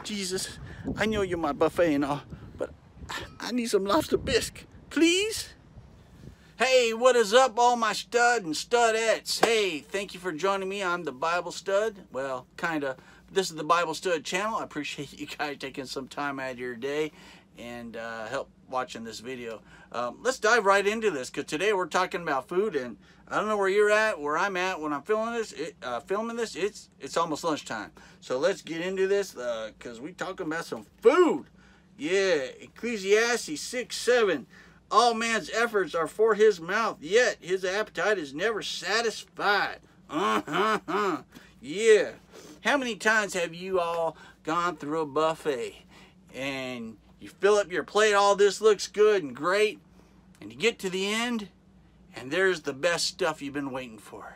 Jesus, I know you're my buffet and all, but I need some lobster bisque, please. Hey, what is up, all my stud and studettes? Hey, thank you for joining me. I'm the Bible Stud. Well, kind of. This is the Bible Stud channel. I appreciate you guys taking some time out of your day and help watching this video. Let's dive right into this, because today we're talking about food, and I don't know where you're at, where I'm at when I'm filming this. It's almost lunchtime, so let's get into this because we're talking about some food. Yeah, Ecclesiastes 6:7. All man's efforts are for his mouth, yet his appetite is never satisfied. Yeah. How many times have you all gone through a buffet and you fill up your plate, all this looks good and great, and you get to the end and there's the best stuff you've been waiting for?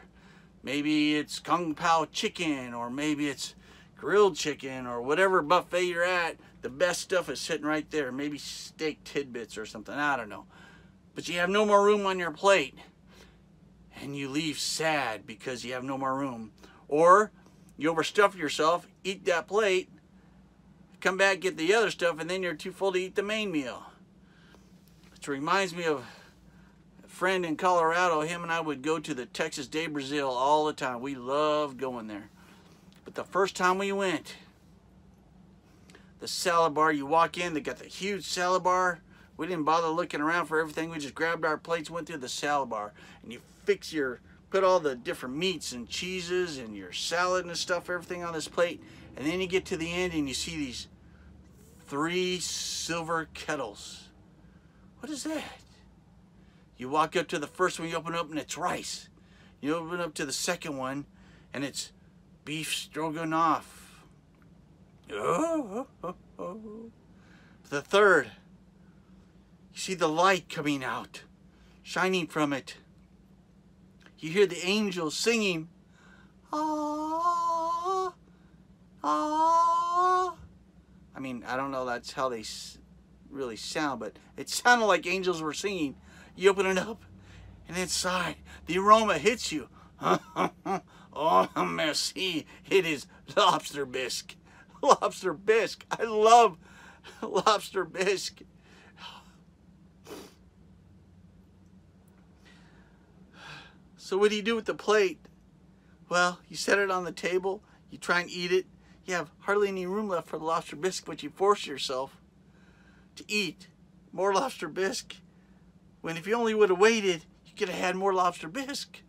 Maybe it's Kung Pao chicken, or maybe it's grilled chicken, or whatever buffet you're at. The best stuff is sitting right there. Maybe steak tidbits or something, I don't know. But you have no more room on your plate, and you leave sad because you have no more room. Or you overstuff yourself, eat that plate, come back, get the other stuff, and then you're too full to eat the main meal. It reminds me of a friend in Colorado. Him and I would go to the Texas de Brazil all the time. We loved going there. But the first time we went, the salad bar, you walk in, they got the huge salad bar. We didn't bother looking around for everything. We just grabbed our plates, went through the salad bar, and you put all the different meats and cheeses and your salad and stuff, everything on this plate. And then you get to the end and you see these 3 silver kettles. What is that? You walk up to the first one, you open up, and it's rice. You open up to the second one, and it's beef stroganoff. The third, you see the light coming out, shining from it. You hear the angels singing, ah, ah. I mean, I don't know that's how they really sound, but it sounded like angels were singing. You open it up, and inside, the aroma hits you. Oh, merci. It is lobster bisque. Lobster bisque. I love lobster bisque. So what do you do with the plate? Well, you set it on the table, you try and eat it. You have hardly any room left for the lobster bisque, but you force yourself to eat more lobster bisque, when if you only would have waited, you could have had more lobster bisque.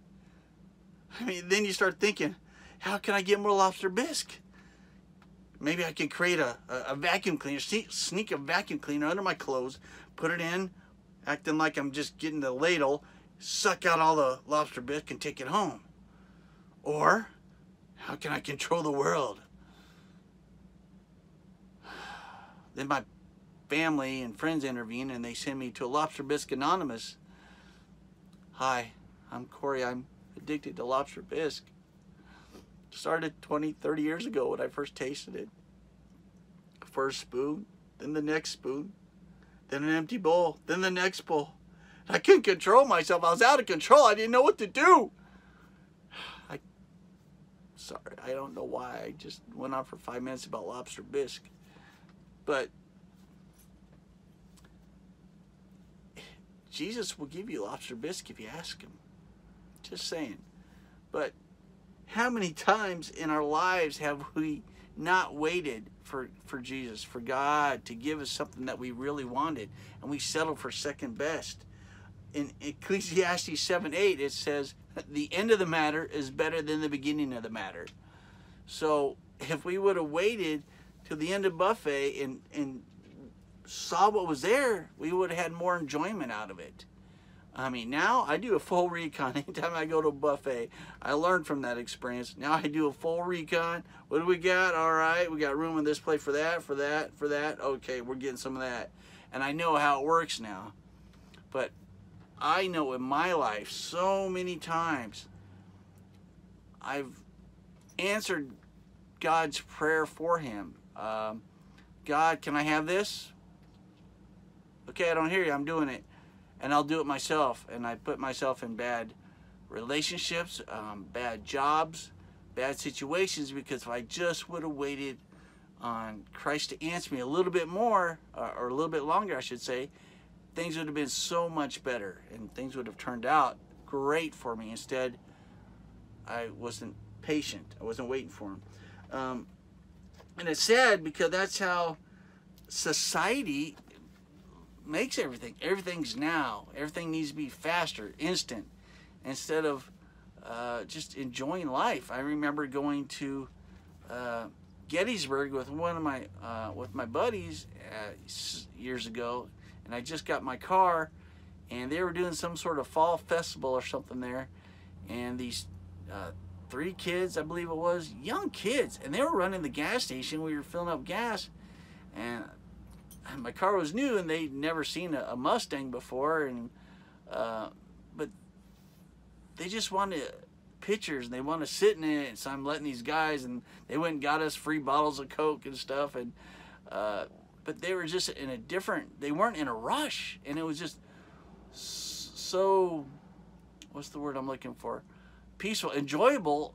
I mean, then you start thinking, how can I get more lobster bisque? Maybe I can create a vacuum cleaner, sneak a vacuum cleaner under my clothes, put it in, acting like I'm just getting the ladle, suck out all the lobster bisque and take it home. Or, how can I control the world? Then my family and friends intervene, and they send me to a Lobster Bisque Anonymous. Hi, I'm Corey. I'm addicted to lobster bisque. Started 20, 30 years ago when I first tasted it. First spoon, then the next spoon, then an empty bowl, then the next bowl. I couldn't control myself. I was out of control. I didn't know what to do. Sorry, I don't know why. I just went on for 5 minutes about lobster bisque. But Jesus will give you lobster bisque if you ask him. Just saying. But how many times in our lives have we not waited for Jesus, for God to give us something that we really wanted, and we settled for second best? In Ecclesiastes 7:8, it says, the end of the matter is better than the beginning of the matter. So if we would have waited till the end of buffet and saw what was there, we would have had more enjoyment out of it. I mean, now I do a full recon anytime I go to a buffet. I learned from that experience. Now I do a full recon. What do we got? All right, we got room on this plate for that, for that, for that. Okay, we're getting some of that. And I know how it works now. But I know in my life so many times I've answered God's prayer for him. God, can I have this? Okay, I don't hear you. I'm doing it. And I'll do it myself. And I put myself in bad relationships, bad jobs, bad situations, because if I just would have waited on Christ to answer me a little bit more, or a little bit longer, I should say, things would have been so much better, and things would have turned out great for me. Instead, I wasn't patient. I wasn't waiting for him. And it's sad because that's how society makes everything. Everything's now. Everything needs to be faster, instant, instead of just enjoying life. I remember going to Gettysburg with my buddies years ago, and I just got my car, and they were doing some sort of fall festival or something there, and these 3 kids, I believe it was, young kids, and they were running the gas station. We were filling up gas, and my car was new, and they'd never seen a Mustang before, and but they just wanted pictures, and they want to sit in it, and so I'm letting these guys, and they went and got us free bottles of Coke and stuff, and but they were just in a different, they weren't in a rush, and it was just so, what's the word I'm looking for, peaceful, enjoyable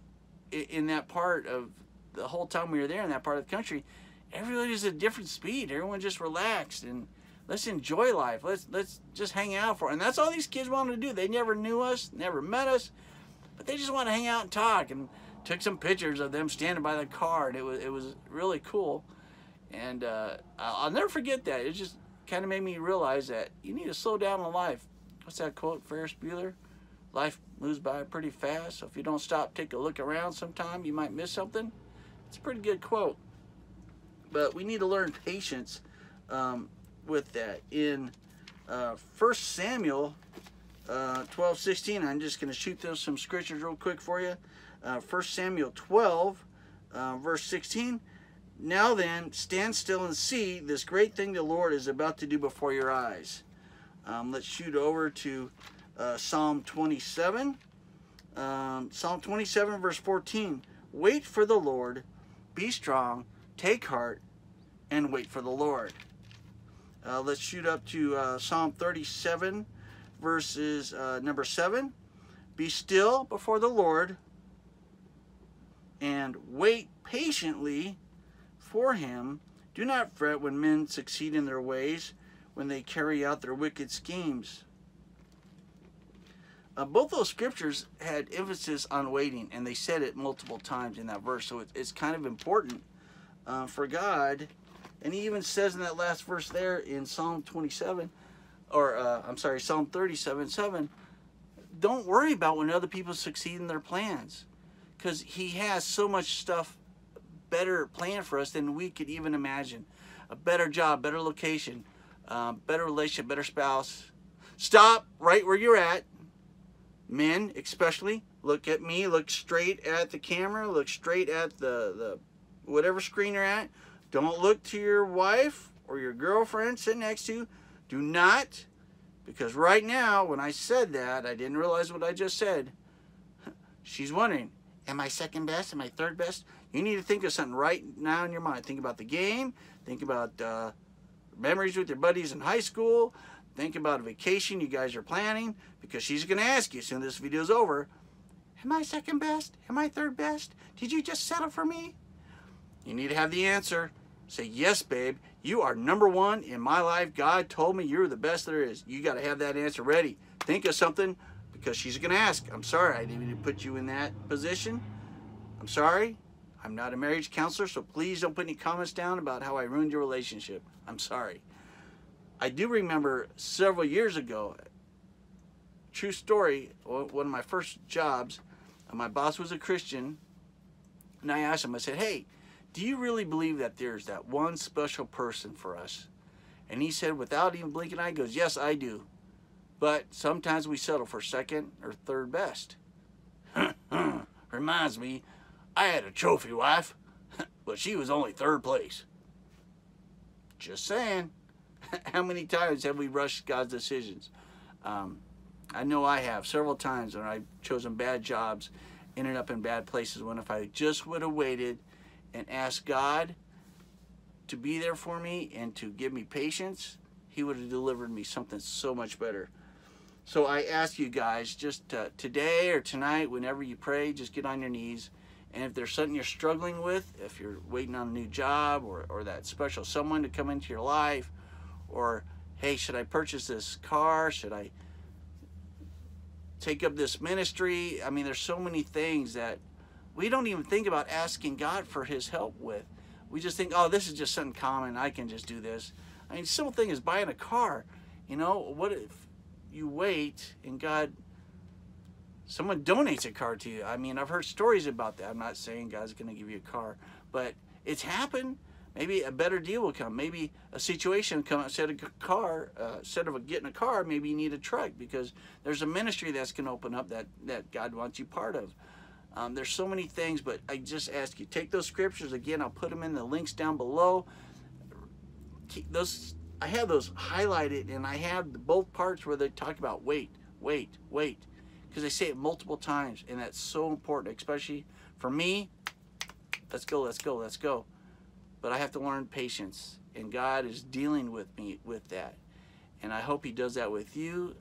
in that part of the whole time we were there in that part of the country. Everybody's at a different speed. Everyone just relaxed, and let's enjoy life. Let's just hang out for it. And that's all these kids wanted to do. They never knew us, never met us, but they just want to hang out and talk, and took some pictures of them standing by the car, and it was really cool. And I'll never forget that. It just kind of made me realize that you need to slow down in life. What's that quote, Ferris Bueller? Life moves by pretty fast, so if you don't stop, take a look around sometime, you might miss something. It's a pretty good quote. But we need to learn patience with that. In 1 Samuel 12:16, I'm just going to shoot those some scriptures real quick for you. 1 Samuel 12, verse 16. Now then, stand still and see this great thing the Lord is about to do before your eyes. Let's shoot over to Psalm 27. Psalm 27, verse 14. Wait for the Lord, be strong, take heart, and wait for the Lord. Let's shoot up to Psalm 37, verses number 7. Be still before the Lord, and wait patiently for him. Do not fret when men succeed in their ways, when they carry out their wicked schemes. Both those scriptures had emphasis on waiting, and they said it multiple times in that verse, so it's kind of important for God. And he even says in that last verse there in Psalm 27, or I'm sorry, Psalm 37:7, don't worry about when other people succeed in their plans, because he has so much stuff better planned for us than we could even imagine. A better job, better location, better relationship, better spouse. Stop right where you're at. Men especially, look at me, look straight at the camera, look straight at the whatever screen you're at. Don't look to your wife or your girlfriend sitting next to you. Do not, because right now, when I said that, I didn't realize what I just said. She's wondering, am I second best? Am I third best? You need to think of something right now in your mind. Think about the game. Think about memories with your buddies in high school. Think about a vacation you guys are planning, because she's going to ask you as soon as this video is over, am I second best? Am I third best? Did you just settle for me? You need to have the answer. Say, yes, babe, you are number one in my life. God told me you're the best there is. You got to have that answer ready. Think of something, because she's going to ask. I'm sorry I didn't even put you in that position. I'm sorry. I'm not a marriage counselor, so please don't put any comments down about how I ruined your relationship. I'm sorry. I do remember several years ago, true story, one of my first jobs, my boss was a Christian, and I asked him, I said, hey, do you really believe that there's that one special person for us? And he said, without even blinking an eye, he goes, yes, I do. But sometimes we settle for second or third best. Reminds me, I had a trophy wife, but she was only third place. Just saying. How many times have we rushed God's decisions? I know I have several times when I've chosen bad jobs, ended up in bad places, when if I just would have waited and asked God to be there for me and to give me patience, he would have delivered me something so much better. So I ask you guys, just today or tonight, whenever you pray, just get on your knees And if there's something you're struggling with, if you're waiting on a new job, or that special someone to come into your life, or hey, should I purchase this car? Should I take up this ministry? I mean, there's so many things that we don't even think about asking God for his help with. We just think, oh, this is just something common. I can just do this. I mean, the simple thing is buying a car. You know, what if you wait and someone donates a car to you? I mean, I've heard stories about that. I'm not saying God's going to give you a car, but it's happened. Maybe a better deal will come. Maybe a situation will come. Instead of getting a car, maybe you need a truck, because there's a ministry that's going to open up that God wants you part of. There's so many things, but I just ask you, take those scriptures again. I'll put them in the links down below. I have those highlighted, and I have both parts where they talk about wait, wait, wait, because they say it multiple times, and that's so important, especially for me. Let's go, let's go, let's go. But I have to learn patience, and God is dealing with me with that, and I hope he does that with you.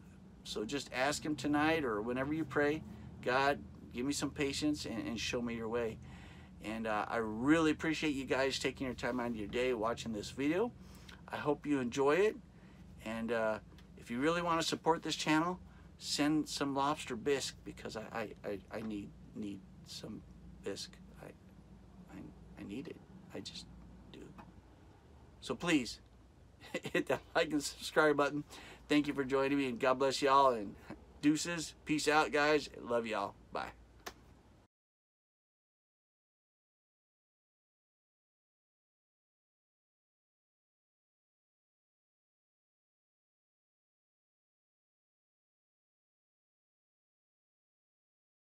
So just ask him tonight, or whenever you pray, God, give me some patience and show me your way. And I really appreciate you guys taking your time out of your day watching this video. I hope you enjoy it, and if you really want to support this channel, send some lobster bisque, because I need some bisque. I need it. I just do. So please hit that like and subscribe button. Thank you for joining me, and God bless y'all, and deuces. Peace out, guys. Love y'all. Bye.